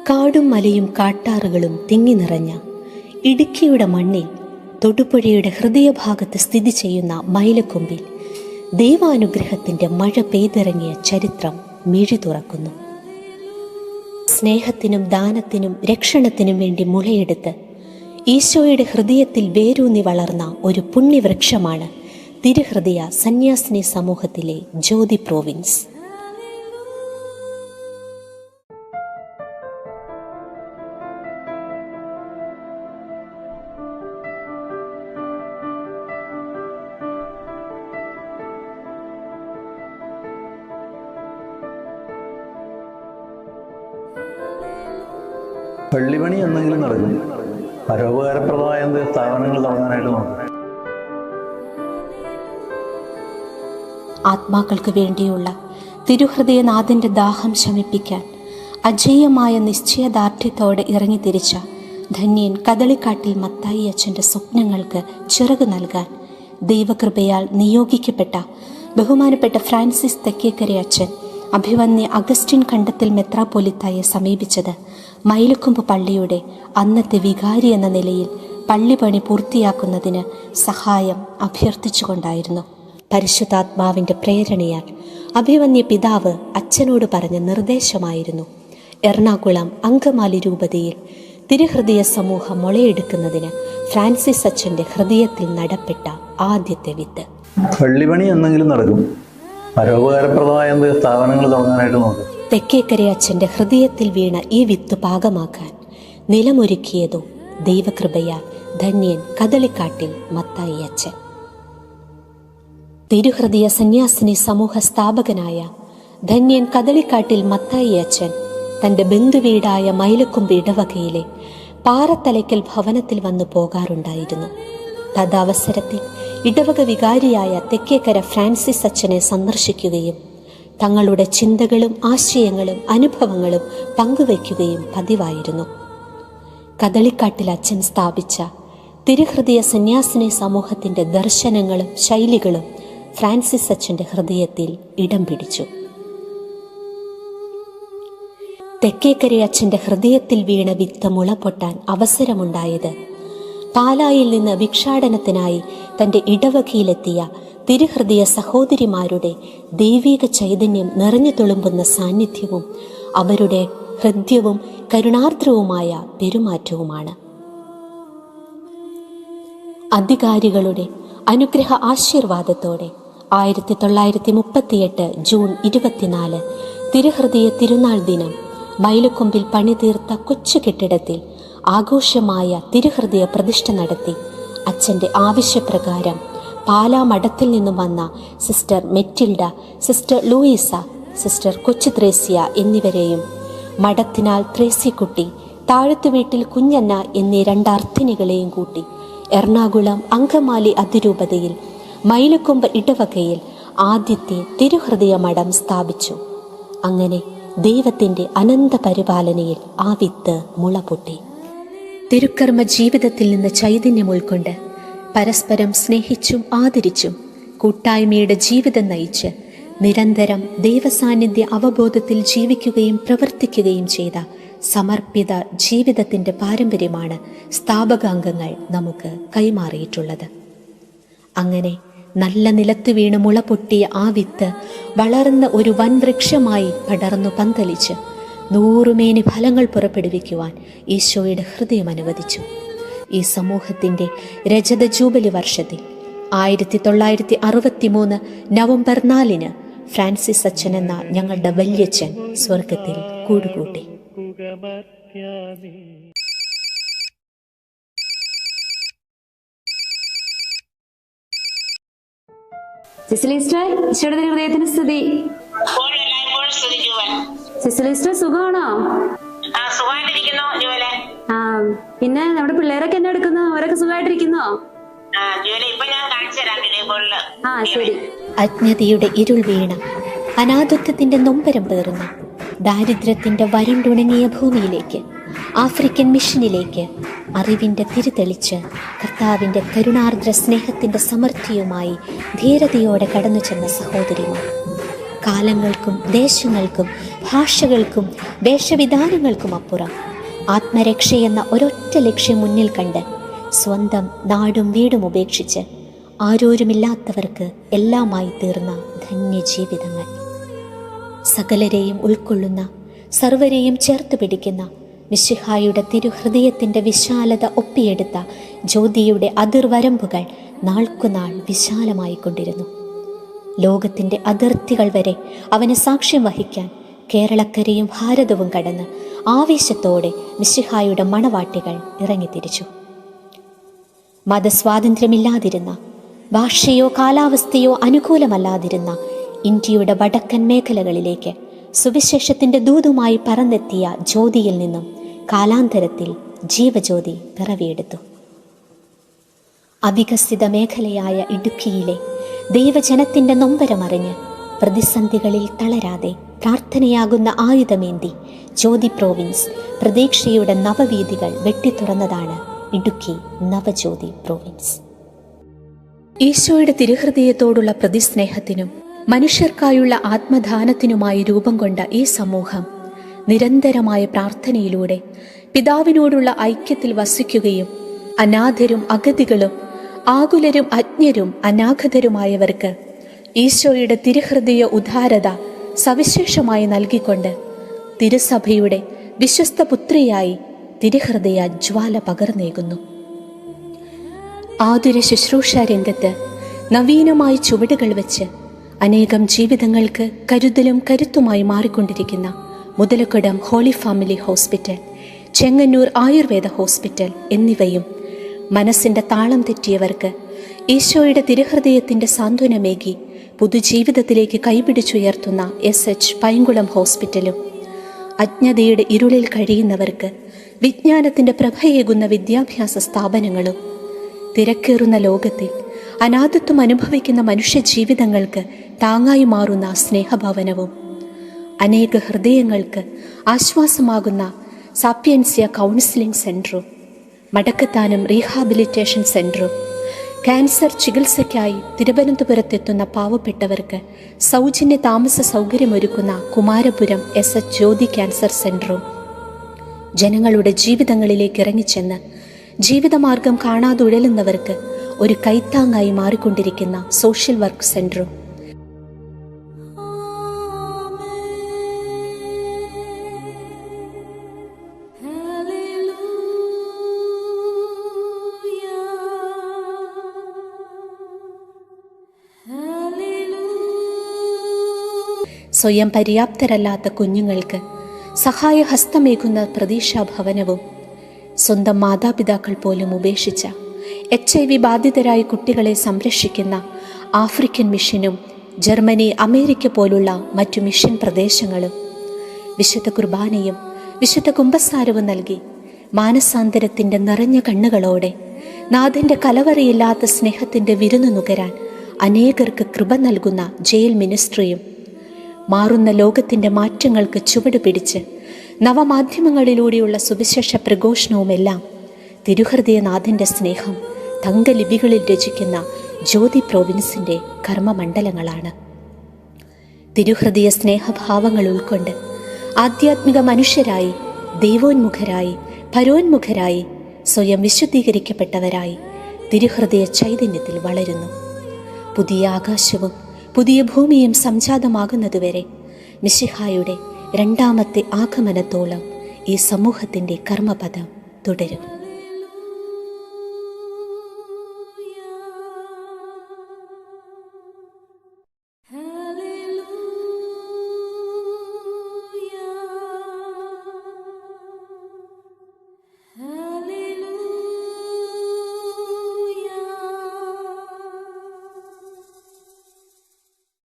കാടും മലയും കാട്ടാറുകളും തിങ്ങി നിറഞ്ഞ ഇടുക്കിയുടെ മണ്ണിൽ തൊടുപുഴയുടെ ഹൃദയഭാഗത്ത് സ്ഥിതി ചെയ്യുന്ന മൈലക്കൊമ്പിൽ ദൈവാനുഗ്രഹത്തിൻ്റെ മഴ പെയ്തിറങ്ങിയ ചരിത്രം മിഴി തുറക്കുന്നു. സ്നേഹത്തിനും ദാനത്തിനും രക്ഷണത്തിനും വേണ്ടി മുളയെടുത്ത് ഈശോയുടെ ഹൃദയത്തിൽ വേരൂന്നി വളർന്ന ഒരു പുണ്യവൃക്ഷമാണ് തിരുഹൃദയ സന്യാസിനി സമൂഹത്തിലെ ജ്യോതി പ്രോവിൻസ്. പള്ളിപണി എന്തെങ്കിലും നടക്കും. പരോപകാരപ്രദമായ സ്ഥാപനങ്ങൾ തുടങ്ങാനായിട്ട് നോക്കും. ആത്മാക്കൾക്ക് വേണ്ടിയുള്ള തിരുഹൃദയനാഥന്റെ ദാഹം ശമിപ്പിക്കാൻ അജേയമായ നിശ്ചയദാർഢ്യത്തോടെ ഇറങ്ങിത്തിരിച്ച ധന്യൻ കദളിക്കാട്ടിൽ മത്തായി അച്ഛൻ്റെ സ്വപ്നങ്ങൾക്ക് ചിറകു നൽകാൻ ദൈവകൃപയാൽ നിയോഗിക്കപ്പെട്ട ബഹുമാനപ്പെട്ട ഫ്രാൻസിസ് തെക്കേക്കര അച്ഛൻ അഭിവന്യ അഗസ്റ്റിൻ കണ്ടത്തിൽ മെത്രാപ്പൊലിത്തായെ സമീപിച്ചത് മൈലക്കൊമ്പ് പള്ളിയുടെ അന്നത്തെ വികാരി എന്ന നിലയിൽ പള്ളിപണി പൂർത്തിയാക്കുന്നതിന് സഹായം അഭ്യർത്ഥിച്ചുകൊണ്ടായിരുന്നു. പരിശുദ്ധാത്മാവിൻ്റെ പ്രേരണയാൽ അഭിവന്യ പിതാവ് അച്ഛനോട് പറഞ്ഞ നിർദ്ദേശമായിരുന്നു എറണാകുളം അങ്കമാലി രൂപതയിൽ തിരുഹൃദയ സമൂഹം മുളയെടുക്കുന്നതിന് ഫ്രാൻസിസ് അച്ഛൻ്റെ ഹൃദയത്തിൽ നടപ്പെട്ട ആദ്യത്തെ വിത്ത്. പള്ളിപണി എന്തെങ്കിലും നടക്കും. പരോപകാരപ്രദമായ സ്ഥാപനങ്ങൾ തുടങ്ങാനായിട്ട് നോക്കും. തെക്കേക്കര അച്ഛൻ്റെ ഹൃദയത്തിൽ വീണ ഈ വിത്ത് പാകമാക്കാൻ നിലമൊരുക്കിയതോ ദൈവകൃപയാൽ ധന്യൻ കദളിക്കാട്ടിൽ മത്തായി അച്ഛൻ. തിരുഹൃദയ സന്യാസിനി സമൂഹ സ്ഥാപകനായ ധന്യൻ കദളിക്കാട്ടിൽ മത്തായി അച്ഛൻ തൻ്റെ ബന്ധുവീടായ മൈലക്കൊമ്പ് ഇടവകയിലെ പാറത്തലയ്ക്കൽ ഭവനത്തിൽ വന്നു പോകാറുണ്ടായിരുന്നു. തദവസരത്തിൽ ഇടവക വികാരിയായ തെക്കേക്കര ഫ്രാൻസിസ് അച്ഛനെ സന്ദർശിക്കുകയും തങ്ങളുടെ ചിന്തകളും ആശയങ്ങളും അനുഭവങ്ങളും പങ്കുവയ്ക്കുകയും പതിവായിരുന്നു. കദളിക്കാട്ടിൽ അച്ഛൻ സ്ഥാപിച്ച തിരുഹൃദയ സന്യാസിനി സമൂഹത്തിൻ്റെ ദർശനങ്ങളും ശൈലികളും ഫ്രാൻസിസ് അച്ഛൻ്റെ ഹൃദയത്തിൽ ഇടം പിടിച്ചു. തെക്കേക്കര അച്ഛൻ്റെ ഹൃദയത്തിൽ വീണ വിത്ത് മുള പൊട്ടാൻ അവസരമുണ്ടായത് പാലായിൽ നിന്ന് ഭിക്ഷാടനത്തിനായി തൻ്റെ ഇടവകയിലെത്തിയ തിരുഹൃദയ സഹോദരിമാരുടെ ദൈവിക ചൈതന്യം നിറഞ്ഞു തുളുമ്പുന്ന സാന്നിധ്യവും അവരുടെ ഹൃദ്യവും കരുണാർദ്രവുമായ പെരുമാറ്റവുമാണ്. അധികാരികളുടെ അനുഗ്രഹ ആശീർവാദത്തോടെ 1938 ജൂൺ 24 തിരുഹൃദയ തിരുനാൾ ദിനം മൈലക്കൊമ്പിൽ പണിതീർത്ത കൊച്ചു കെട്ടിടത്തിൽ ആഘോഷമായ തിരുഹൃദയ പ്രതിഷ്ഠ നടത്തി അച്ഛൻ്റെ ആവശ്യപ്രകാരം പാലാ മഠത്തിൽ നിന്നും വന്ന sister Metilda, sister Louisa, sister കൊച്ചു ത്രേസ്യ എന്നിവരെയും മഠത്തിനാൽ ത്രേസ്യക്കുട്ടി, താഴത്തു വീട്ടിൽ കുഞ്ഞന്ന എന്നീ 2 അർത്ഥിനികളെയും കൂട്ടി എറണാകുളം അങ്കമാലി അതിരൂപതയിൽ മൈലക്കൊമ്പ് ഇടവകയിൽ ആദ്യത്തെ തിരുഹൃദയ മഠം സ്ഥാപിച്ചു. അങ്ങനെ ദൈവത്തിൻ്റെ അനന്ത പരിപാലനയിൽ ആ വിത്ത് മുളപൊട്ടി. തിരുക്കർമ്മ ജീവിതത്തിൽ നിന്ന് ചൈതന്യം ഉൾക്കൊണ്ട് പരസ്പരം സ്നേഹിച്ചും ആദരിച്ചും കൂട്ടായ്മയുടെ ജീവിതം നയിച്ച് നിരന്തരം ദൈവസാന്നിധ്യ അവബോധത്തിൽ ജീവിക്കുകയും പ്രവർത്തിക്കുകയും ചെയ്ത സമർപ്പിത ജീവിതത്തിൻ്റെ പാരമ്പര്യമാണ് സ്ഥാപകാംഗങ്ങൾ നമുക്ക് കൈമാറിയിട്ടുള്ളത്. അങ്ങനെ നല്ല നിലത്ത് വീണ് മുള പൊട്ടിയ ആ വിത്ത് വളർന്ന ഒരു വൻ വൃക്ഷമായി പടർന്നു പന്തലിച്ച് 100 മേനി ഫലങ്ങൾ പുറപ്പെടുവിക്കുവാൻ ഈശോയുടെ ഹൃദയം അനുവദിച്ചു. ഈ സമൂഹത്തിൻ്റെ രജത ജൂബിലി വർഷത്തിൽ 1963 നവംബർ 4 ഫ്രാൻസിസ് അച്ഛൻ എന്ന ഞങ്ങളുടെ വല്യച്ഛൻ സ്വർഗത്തിൽ കൂടുകൂട്ടി. ഈശോയുടെ ഹൃദയത്തിന് സ്തുതി. സിസ്റ്റർ സുഖമാണോ? പിന്നെ നമ്മുടെ പിള്ളേരൊക്കെ എന്നെ എടുക്കുന്നു? അവരൊക്കെ സുഖമായിട്ടിരിക്കുന്നോ? ശരി. അജ്ഞതയുടെ ഇരുൾ വീണ, അനാഥത്വത്തിന്റെ നൊമ്പരം പേറുന്ന, ദാരിദ്ര്യത്തിന്റെ വരണ്ടുണങ്ങിയ ഭൂമിയിലേക്ക്, ആഫ്രിക്കൻ മിഷനിലേക്ക് അറിവിൻ്റെ തിരിതെളിച്ച് കർത്താവിൻ്റെ കരുണാർദ്ര സ്നേഹത്തിൻ്റെ സമൃദ്ധിയുമായി ധീരതയോടെ കടന്നു ചെന്ന സഹോദരിമാർ, കാലങ്ങൾക്കും ദേശങ്ങൾക്കും ഭാഷകൾക്കും വേഷവിധാനങ്ങൾക്കും അപ്പുറം ആത്മരക്ഷയെന്ന ഒരൊറ്റ ലക്ഷ്യം മുന്നിൽ കണ്ട് സ്വന്തം നാടും വീടും ഉപേക്ഷിച്ച് ആരോരുമില്ലാത്തവർക്ക് എല്ലാമായി തീർന്ന ധന്യജീവിതങ്ങൾ. സകലരെയും ഉൾക്കൊള്ളുന്ന, സർവരെയും ചേർത്ത് പിടിക്കുന്ന മിശിഹായുടെ തിരുഹൃദയത്തിൻ്റെ വിശാലത ഒപ്പിയെടുത്ത ജ്യോതിയുടെ അതിർവരമ്പുകൾ നാൾക്കുനാൾ വിശാലമായിക്കൊണ്ടിരുന്നു. ലോകത്തിൻ്റെ അതിർത്തികൾ വരെ അവന് സാക്ഷ്യം വഹിക്കാൻ കേരളക്കരയും ഭാരതവും കടന്ന് ആവേശത്തോടെ മിശിഹായുടെ മണവാട്ടികൾ ഇറങ്ങിത്തിരിച്ചു. മതസ്വാതന്ത്ര്യമില്ലാതിരുന്ന, ഭാഷയോ കാലാവസ്ഥയോ അനുകൂലമല്ലാതിരുന്ന ഇന്ത്യയുടെ വടക്കൻ മേഖലകളിലേക്ക് സുവിശേഷത്തിൻ്റെ ദൂതുമായി പറന്നെത്തിയ ജ്യോതിയിൽ നിന്നും കാലാന്തരത്തിൽ ജീവജ്യോതി പിറവിയെടുത്തു. അവികസിത മേഖലയായ ഇടുക്കിയിലെ ദൈവജനത്തിൻ്റെ നൊമ്പരമറിഞ്ഞ് പ്രതിസന്ധികളിൽ തളരാതെ പ്രാർത്ഥനയാകുന്ന ആയുധമേന്തി ജ്യോതി പ്രോവിൻസ് പ്രതീക്ഷയുടെ നവവീഥികൾ വെട്ടിത്തുറന്നതാണ് ഇടുക്കി നവജ്യോതി പ്രോവിൻസ്. ഈശോയുടെ തിരുഹൃദയത്തോടുള്ള പ്രതിസ്നേഹത്തിനും മനുഷ്യർക്കായുള്ള ആത്മദാനത്തിനുമായി രൂപം കൊണ്ട ഈ സമൂഹം നിരന്തരമായ പ്രാർത്ഥനയിലൂടെ പിതാവിനോടുള്ള ഐക്യത്തിൽ വസിക്കുകയും അനാഥരും അഗതികളും ആകുലരും അജ്ഞരും അനാഗതരുമായവർക്ക് ഈശോയുടെ തിരുഹൃദയ ഉദാരത സവിശേഷമായി നൽകിക്കൊണ്ട് തിരുസഭയുടെ വിശ്വസ്ത പുത്രിയായി തിരുഹൃദയ ജ്വാല പകർന്നേകുന്നു. ആതുര ശുശ്രൂഷ രംഗത്ത് നവീനമായി ചുവടുകൾ വെച്ച് അനേകം ജീവിതങ്ങൾക്ക് കരുതലും കരുത്തുമായി മാറിക്കൊണ്ടിരിക്കുന്ന Muthalakodam Holy Family Hospital, Chengannur Ayurveda hospital എന്നിവയും മനസ്സിൻ്റെ താളം തെറ്റിയവർക്ക് ഈശോയുടെ തിരുഹൃദയത്തിൻ്റെ സാന്ത്വനമേകി പുതുജീവിതത്തിലേക്ക് കൈപിടിച്ചുയർത്തുന്ന SH പൈങ്കുളം ഹോസ്പിറ്റലും, അജ്ഞതയുടെ ഇരുളിൽ കഴിയുന്നവർക്ക് വിജ്ഞാനത്തിൻ്റെ പ്രഭയേകുന്ന വിദ്യാഭ്യാസ സ്ഥാപനങ്ങളും, തിരക്കേറുന്ന ലോകത്തിൽ അനാഥത്വം അനുഭവിക്കുന്ന മനുഷ്യജീവിതങ്ങൾക്ക് താങ്ങായി മാറുന്ന സ്നേഹഭവനവും, അനേക ഹൃദയങ്ങൾക്ക് ആശ്വാസമാകുന്ന സാപ്പിയൻസ്യ കൗൺസിലിംഗ് സെൻറ്ററും, മടക്കത്താനം റീഹാബിലിറ്റേഷൻ സെൻറ്ററും, ക്യാൻസർ ചികിത്സയ്ക്കായി തിരുവനന്തപുരത്തെത്തുന്ന പാവപ്പെട്ടവർക്ക് സൗജന്യ താമസ സൗകര്യമൊരുക്കുന്ന കുമാരപുരം SH ജ്യോതി ക്യാൻസർ സെൻറ്ററും, ജനങ്ങളുടെ ജീവിതങ്ങളിലേക്ക് ഇറങ്ങിച്ചെന്ന് ജീവിതമാർഗം കാണാതെ ഉഴലുന്നവർക്ക് ഒരു കൈത്താങ്ങായി മാറിക്കൊണ്ടിരിക്കുന്ന സോഷ്യൽ വർക്ക് സെൻറ്ററും, സ്വയം പര്യാപ്തരല്ലാത്ത കുഞ്ഞുങ്ങൾക്ക് സഹായഹസ്തമേകുന്ന പ്രതീക്ഷാഭവനവും, സ്വന്തം മാതാപിതാക്കൾ പോലും ഉപേക്ഷിച്ച HIV ബാധിതരായ കുട്ടികളെ സംരക്ഷിക്കുന്ന ആഫ്രിക്കൻ മിഷനും ജർമ്മനി, അമേരിക്ക പോലുള്ള മറ്റു മിഷൻ പ്രദേശങ്ങളും, വിശുദ്ധ കുർബാനയും വിശുദ്ധ കുമ്പസാരവും നൽകി മാനസാന്തരത്തിൻ്റെ നിറഞ്ഞ കണ്ണുകളോടെ നാഥൻ്റെ കലവറയില്ലാത്ത സ്നേഹത്തിൻ്റെ വിരുന്നു നുകരാൻ അനേകർക്ക് കൃപ നൽകുന്ന ജയിൽ മിനിസ്ട്രിയും, മാറുന്ന ലോകത്തിൻ്റെ മാറ്റങ്ങൾക്ക് ചുവട് പിടിച്ച് നവമാധ്യമങ്ങളിലൂടെയുള്ള സുവിശേഷ പ്രഘോഷണവുമെല്ലാം തിരുഹൃദയനാഥൻ്റെ സ്നേഹം തങ്കലിപികളിൽ രചിക്കുന്ന ജ്യോതി പ്രോവിൻസിൻ്റെ കർമ്മമണ്ഡലങ്ങളാണ്. തിരുഹൃദയ സ്നേഹഭാവങ്ങൾ ഉൾക്കൊണ്ട് ആധ്യാത്മിക മനുഷ്യരായി, ദൈവോന്മുഖരായി, പരോന്മുഖരായി, സ്വയം വിശുദ്ധീകരിക്കപ്പെട്ടവരായി തിരുഹൃദയ ചൈതന്യത്തിൽ വളരുന്നു. പുതിയ ആകാശവും പുതിയ ഭൂമിയും സംജാതമാകുന്നതുവരെ മിശിഹായുടെ രണ്ടാമത്തെ ആഗമനത്തോളം ഈ സമൂഹത്തിൻ്റെ കർമ്മപദം തുടരും.